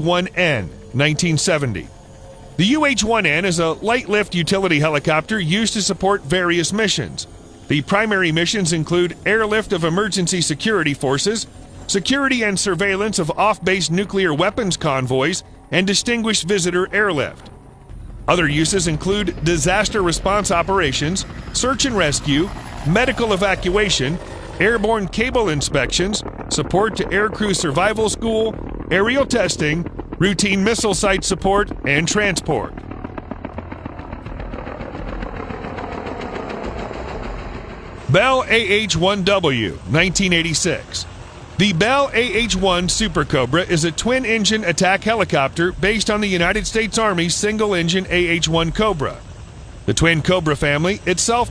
AH-1N, 1970. The UH-1N is a light-lift utility helicopter used to support various missions. The primary missions include airlift of emergency security forces, security and surveillance of off-base nuclear weapons convoys, and distinguished visitor airlift. Other uses include disaster response operations, search and rescue, medical evacuation, airborne cable inspections, support to aircrew survival school, aerial testing, routine missile site support, and transport. Bell AH-1W, 1986. The Bell AH-1 Super Cobra is a twin-engine attack helicopter based on the United States Army's single-engine AH-1 Cobra. The twin Cobra family, itself